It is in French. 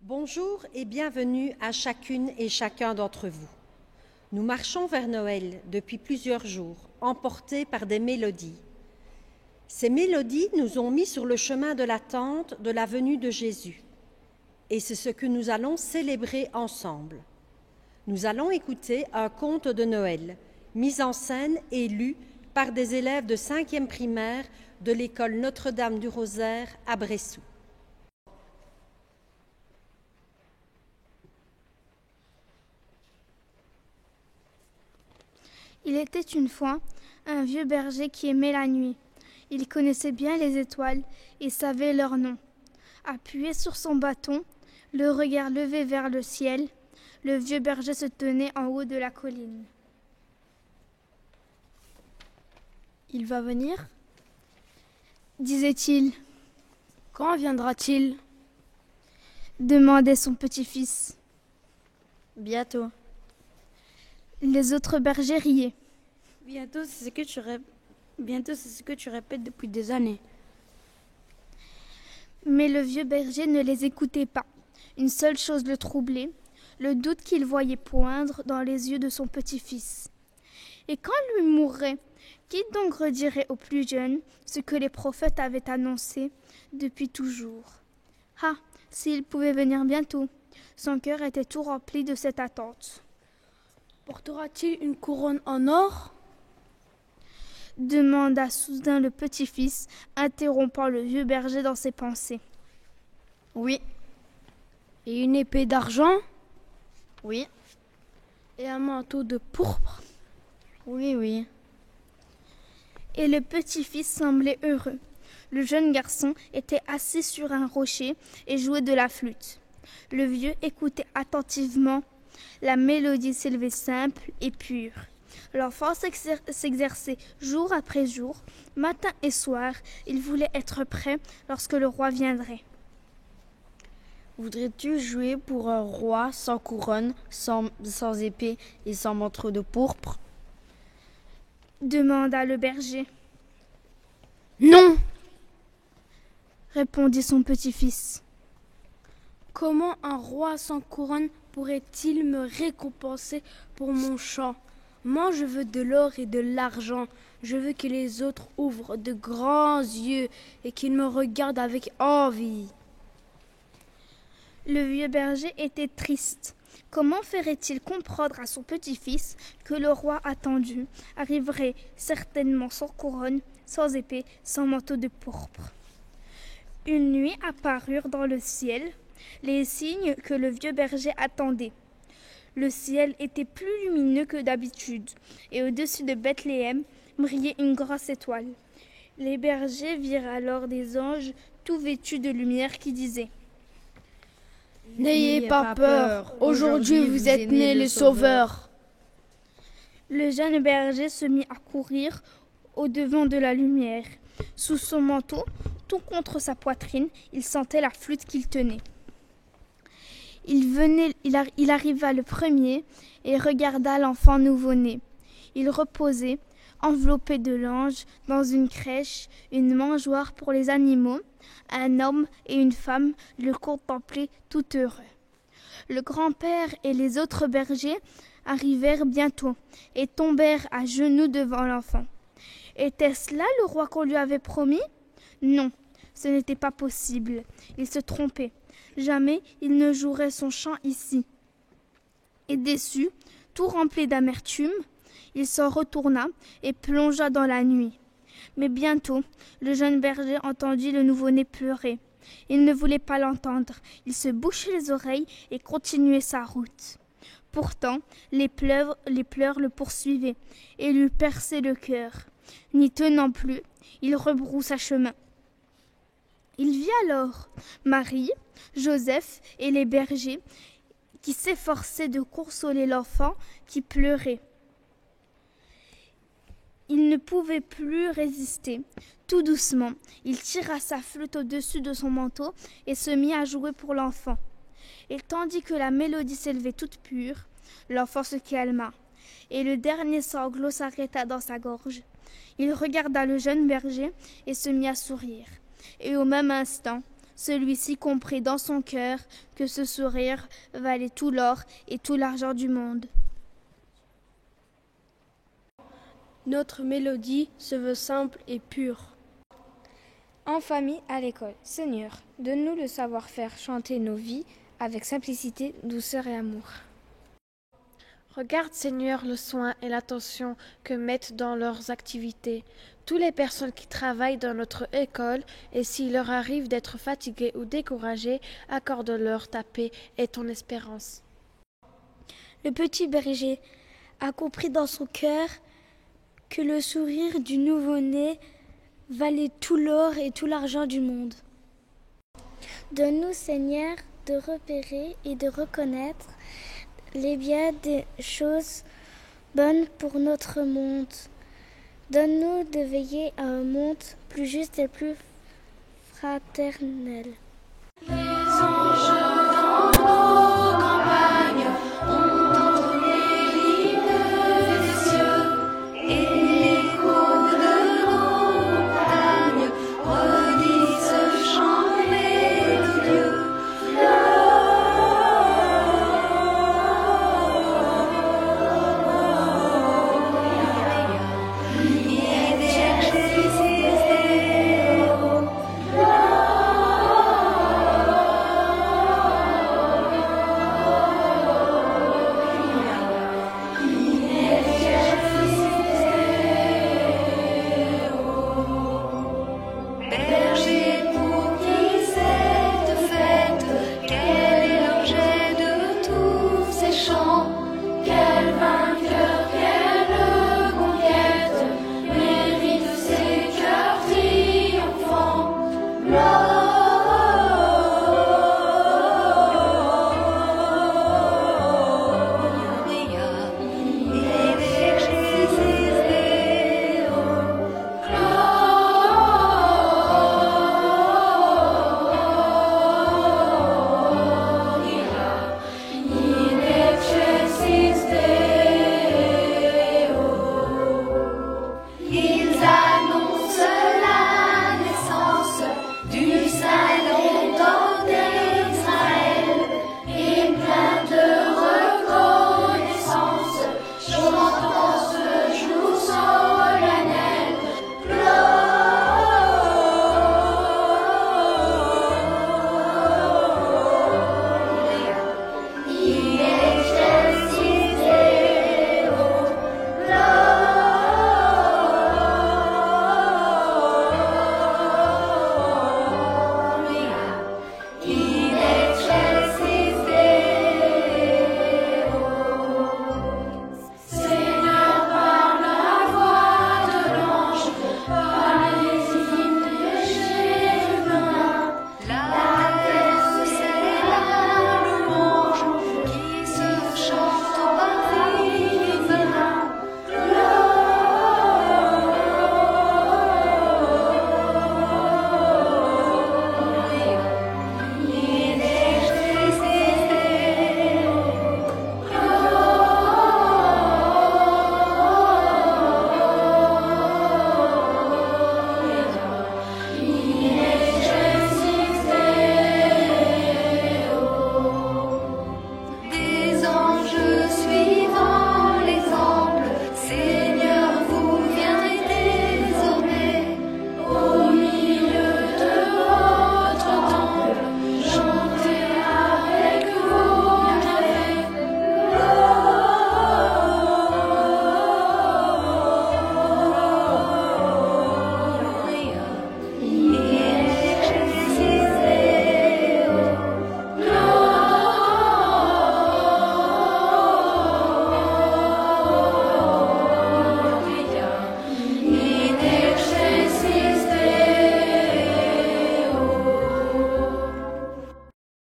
Bonjour et bienvenue à chacune et chacun d'entre vous. Nous marchons vers Noël depuis plusieurs jours, emportés par des mélodies. Ces mélodies nous ont mis sur le chemin de l'attente de la venue de Jésus. Et c'est ce que nous allons célébrer ensemble. Nous allons écouter un conte de Noël, mis en scène et lu par des élèves de 5e primaire de l'école Notre-Dame du Rosaire à Bressou. Il était une fois un vieux berger qui aimait la nuit. Il connaissait bien les étoiles et savait leurs noms. Appuyé sur son bâton, le regard levé vers le ciel, le vieux berger se tenait en haut de la colline. « Il va venir ?» disait-il. « Quand viendra-t-il » demandait son petit-fils. « Bientôt. » Les autres bergers riaient. Bientôt, c'est ce que tu répètes depuis des années. Mais le vieux berger ne les écoutait pas. Une seule chose le troublait, le doute qu'il voyait poindre dans les yeux de son petit-fils. Et quand lui mourrait, qui donc redirait aux plus jeunes ce que les prophètes avaient annoncé depuis toujours? Ah, s'il pouvait venir bientôt! Son cœur était tout rempli de cette attente. Portera-t-il une couronne en or ? Demanda soudain le petit-fils, interrompant le vieux berger dans ses pensées. Oui. Et une épée d'argent ? Oui. Et un manteau de pourpre ? Oui. Et le petit-fils semblait heureux. Le jeune garçon était assis sur un rocher et jouait de la flûte. Le vieux écoutait attentivement. La mélodie s'élevait simple et pure. L'enfant s'exerçait jour après jour, matin et soir. Il voulait être prêt lorsque le roi viendrait. Voudrais-tu jouer pour un roi sans couronne, sans épée et sans manteau de pourpre ? Demanda le berger. Non ! Répondit son petit-fils. Comment un roi sans couronne pourrait-il me récompenser pour mon chant ? Moi, je veux de l'or et de l'argent. Je veux que les autres ouvrent de grands yeux et qu'ils me regardent avec envie. Le vieux berger était triste. Comment ferait-il comprendre à son petit-fils que le roi attendu arriverait certainement sans couronne, sans épée, sans manteau de pourpre ? Une nuit apparurent dans le ciel les signes que le vieux berger attendait. Le ciel était plus lumineux que d'habitude, et au-dessus de Bethléem brillait une grosse étoile. Les bergers virent alors des anges tout vêtus de lumière qui disaient « N'ayez pas peur, aujourd'hui vous êtes né le Sauveur. » Le jeune berger se mit à courir au-devant de la lumière. Sous son manteau, tout contre sa poitrine, il sentait la flûte qu'il tenait. Il arriva le premier et regarda l'enfant nouveau-né. Il reposait, enveloppé de langes, dans une crèche, une mangeoire pour les animaux. Un homme et une femme le contemplaient tout heureux. Le grand-père et les autres bergers arrivèrent bientôt et tombèrent à genoux devant l'enfant. Était-ce là le roi qu'on lui avait promis ? Non, ce n'était pas possible. Il se trompait. Jamais il ne jouerait son chant ici. Et déçu, tout rempli d'amertume, il s'en retourna et plongea dans la nuit. Mais bientôt, le jeune berger entendit le nouveau-né pleurer. Il ne voulait pas l'entendre. Il se bouchait les oreilles et continuait sa route. Pourtant, les pleurs le poursuivaient et lui perçaient le cœur. N'y tenant plus, il rebroussa chemin. Il vit alors Marie, Joseph et les bergers qui s'efforçaient de consoler l'enfant qui pleurait. Il ne pouvait plus résister. Tout doucement, il tira sa flûte au-dessus de son manteau et se mit à jouer pour l'enfant. Et tandis que la mélodie s'élevait toute pure, l'enfant se calma et le dernier sanglot s'arrêta dans sa gorge. Il regarda le jeune berger et se mit à sourire. Et au même instant, Celui-ci comprit dans son cœur que ce sourire valait tout l'or et tout l'argent du monde. Notre mélodie se veut simple et pure. En famille, à l'école, Seigneur, donne-nous le savoir-faire chanter nos vies avec simplicité, douceur et amour. Regarde, Seigneur, le soin et l'attention que mettent dans leurs activités toutes les personnes qui travaillent dans notre école, et s'il leur arrive d'être fatigués ou découragés, accorde-leur ta paix et ton espérance. Le petit berger a compris dans son cœur que le sourire du nouveau-né valait tout l'or et tout l'argent du monde. Donne-nous, Seigneur, de repérer et de reconnaître les biens des choses bonnes pour notre monde. Donne-nous de veiller à un monde plus juste et plus fraternel.